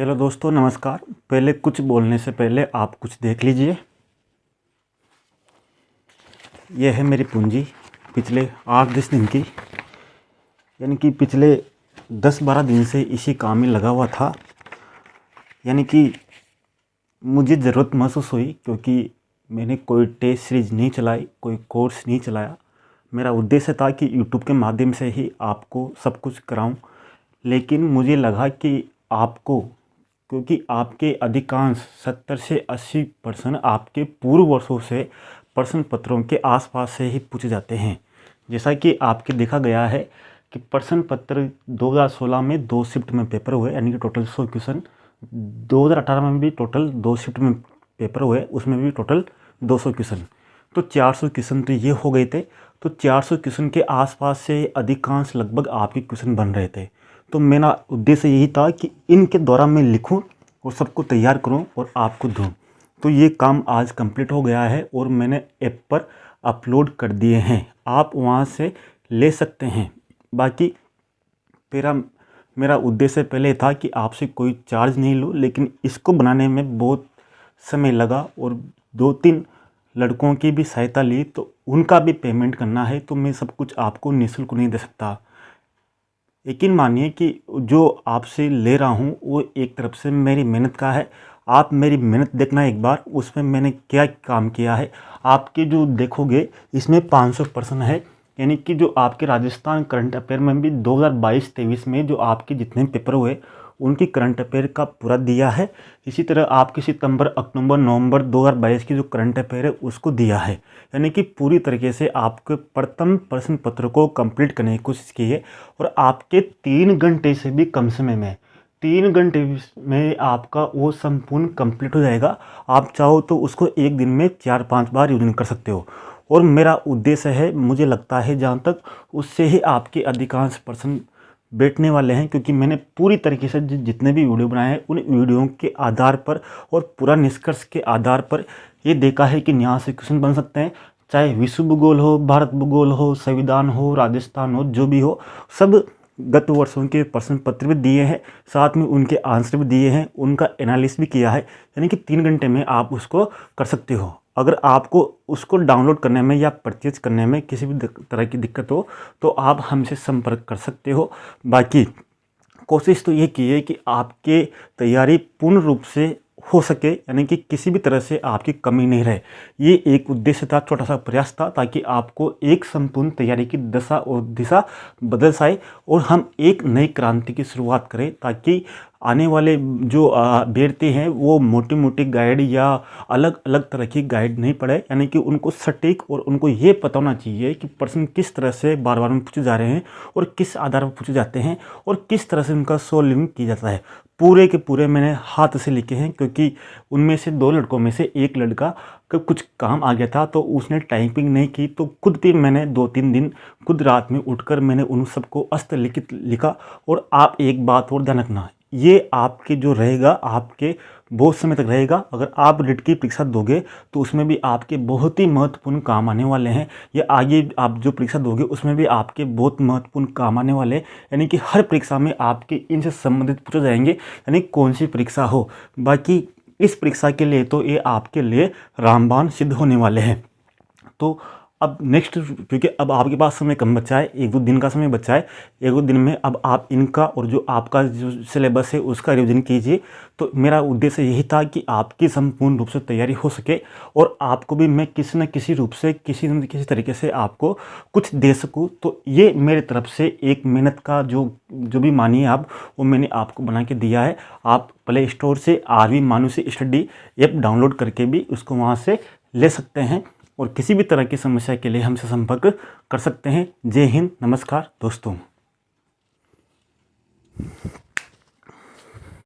Hello दोस्तों, नमस्कार। पहले कुछ बोलने से पहले आप कुछ देख लीजिए। यह है मेरी पूंजी पिछले 8-10 दिन की, यानी कि पिछले 10-12 दिन से इसी काम में लगा हुआ था। यानी कि मुझे ज़रूरत महसूस हुई क्योंकि मैंने कोई टेस्ट सीरीज़ नहीं चलाई, कोई कोर्स नहीं चलाया। मेरा उद्देश्य था कि यूट्यूब के माध्यम से ही आपको सब कुछ कराऊं, लेकिन मुझे लगा कि आपको, क्योंकि आपके अधिकांश 70 से 80% आपके पूर्व वर्षों से प्रश्न पत्रों के आसपास से ही पूछे जाते हैं। जैसा कि आपके देखा गया है कि प्रश्न पत्र 2016 में 2 शिफ्ट में पेपर हुए, यानी कि टोटल 100 क्वेश्चन। 2018 में भी टोटल 2 शिफ्ट में पेपर हुए, उसमें भी टोटल 200 क्वेश्चन। तो 400 क्वेश्चन तो ये हो गए थे। तो 400 क्वेश्चन के आसपास से अधिकांश लगभग आपके क्वेश्चन बन रहे थे। तो मेरा उद्देश्य यही था कि इनके द्वारा मैं लिखूं और सबको तैयार करूं और आपको दूं। तो ये काम आज कंप्लीट हो गया है और मैंने ऐप पर अपलोड कर दिए हैं, आप वहां से ले सकते हैं। बाकी मेरा उद्देश्य पहले था कि आपसे कोई चार्ज नहीं लूं, लेकिन इसको बनाने में बहुत समय लगा और 2-3 लड़कों की भी सहायता ली, तो उनका भी पेमेंट करना है। तो मैं सब कुछ आपको निःशुल्क नहीं दे सकता। यकीन मानिए कि जो आपसे ले रहा हूँ वो एक तरफ से मेरी मेहनत का है। आप मेरी मेहनत देखना एक बार, उसमें मैंने क्या काम किया है। आपके जो देखोगे इसमें 500% है, यानी कि जो आपके राजस्थान करंट अफेयर में भी 2022-23 में जो आपके जितने पेपर हुए उनकी करंट अफेयर का पूरा दिया है। इसी तरह आपके सितंबर, अक्टूबर, नवंबर 2022 की जो करंट अफेयर है उसको दिया है। यानी कि पूरी तरीके से आपके प्रथम प्रश्न पत्र को कंप्लीट करने की कोशिश की है और आपके 3 घंटे से भी कम समय में, 3 घंटे में आपका वो संपूर्ण कंप्लीट हो जाएगा। आप चाहो तो उसको एक दिन में 4-5 बार यूज कर सकते हो। और मेरा उद्देश्य है, मुझे लगता है जहाँ तक, उससे ही आपके अधिकांश प्रश्न बैठने वाले हैं, क्योंकि मैंने पूरी तरीके से जितने भी वीडियो बनाए हैं उन वीडियो के आधार पर और पूरा निष्कर्ष के आधार पर ये देखा है कि यहाँ से क्वेश्चन बन सकते हैं। चाहे विश्व भूगोल हो, भारत भूगोल हो, संविधान हो, राजस्थान हो, जो भी हो, सब गत वर्षों के प्रश्न पत्र भी दिए हैं, साथ में उनके आंसर भी दिए हैं, उनका एनालिसिस भी किया है। यानी कि 3 घंटे में आप उसको कर सकते हो। अगर आपको उसको डाउनलोड करने में या परचेज करने में किसी भी तरह की दिक्कत हो तो आप हमसे संपर्क कर सकते हो। बाकी कोशिश तो ये की है कि आपके तैयारी पूर्ण रूप से हो सके, यानी कि किसी भी तरह से आपकी कमी नहीं रहे। ये एक उद्देश्य था, छोटा सा प्रयास था, ताकि आपको एक संपूर्ण तैयारी की दशा और दिशा बदल जाए और हम एक नई क्रांति की शुरुआत करें, ताकि आने वाले जो अभ्यर्थी हैं वो मोटी मोटी गाइड या अलग अलग तरह की गाइड नहीं पढ़े। यानी कि उनको सटीक और उनको ये पता होना चाहिए कि प्रश्न किस तरह से बार बार में पूछे जा रहे हैं और किस आधार पर पूछे जाते हैं और किस तरह से उनका सॉल्विंग किया जाता है। पूरे के पूरे मैंने हाथ से लिखे हैं, क्योंकि उनमें से 2 लड़कों में से एक लड़का का कुछ काम आ गया था तो उसने टाइपिंग नहीं की, तो खुद भी मैंने 2-3 दिन खुद रात में उठकर मैंने उन सबको हस्तलिखित लिखा। और आप एक बात और ध्यान रखना, ये आपके जो रहेगा आपके बहुत समय तक रहेगा। अगर आप रिट की परीक्षा दोगे तो उसमें भी आपके बहुत ही महत्वपूर्ण काम आने वाले हैं, या आगे आप जो परीक्षा दोगे उसमें भी आपके बहुत महत्वपूर्ण काम आने वाले हैं। यानी कि हर परीक्षा में आपके इनसे संबंधित पूछे जाएंगे, यानी कौन सी परीक्षा हो। बाकी इस परीक्षा के लिए तो ये आपके लिए रामबाण सिद्ध होने वाले हैं। तो अब नेक्स्ट, क्योंकि अब आपके पास समय कम बचा है, 1-2 दिन का समय बचा है, 1-2 दिन में अब आप इनका और जो आपका जो सिलेबस है उसका रिवीजन कीजिए। तो मेरा उद्देश्य यही था कि आपकी संपूर्ण रूप से तैयारी हो सके और आपको भी मैं किसी न किसी रूप से, किसी न किसी तरीके से आपको कुछ दे सकूँ। तो ये मेरे तरफ से एक मेहनत का जो भी मानिए आप, वो मैंने आपको बना के दिया है। आप प्ले स्टोर से आरवी मानुषी स्टडी ऐप डाउनलोड करके भी उसको वहाँ से ले सकते हैं और किसी भी तरह की समस्या के लिए हमसे संपर्क कर सकते हैं। जय हिंद, नमस्कार दोस्तों।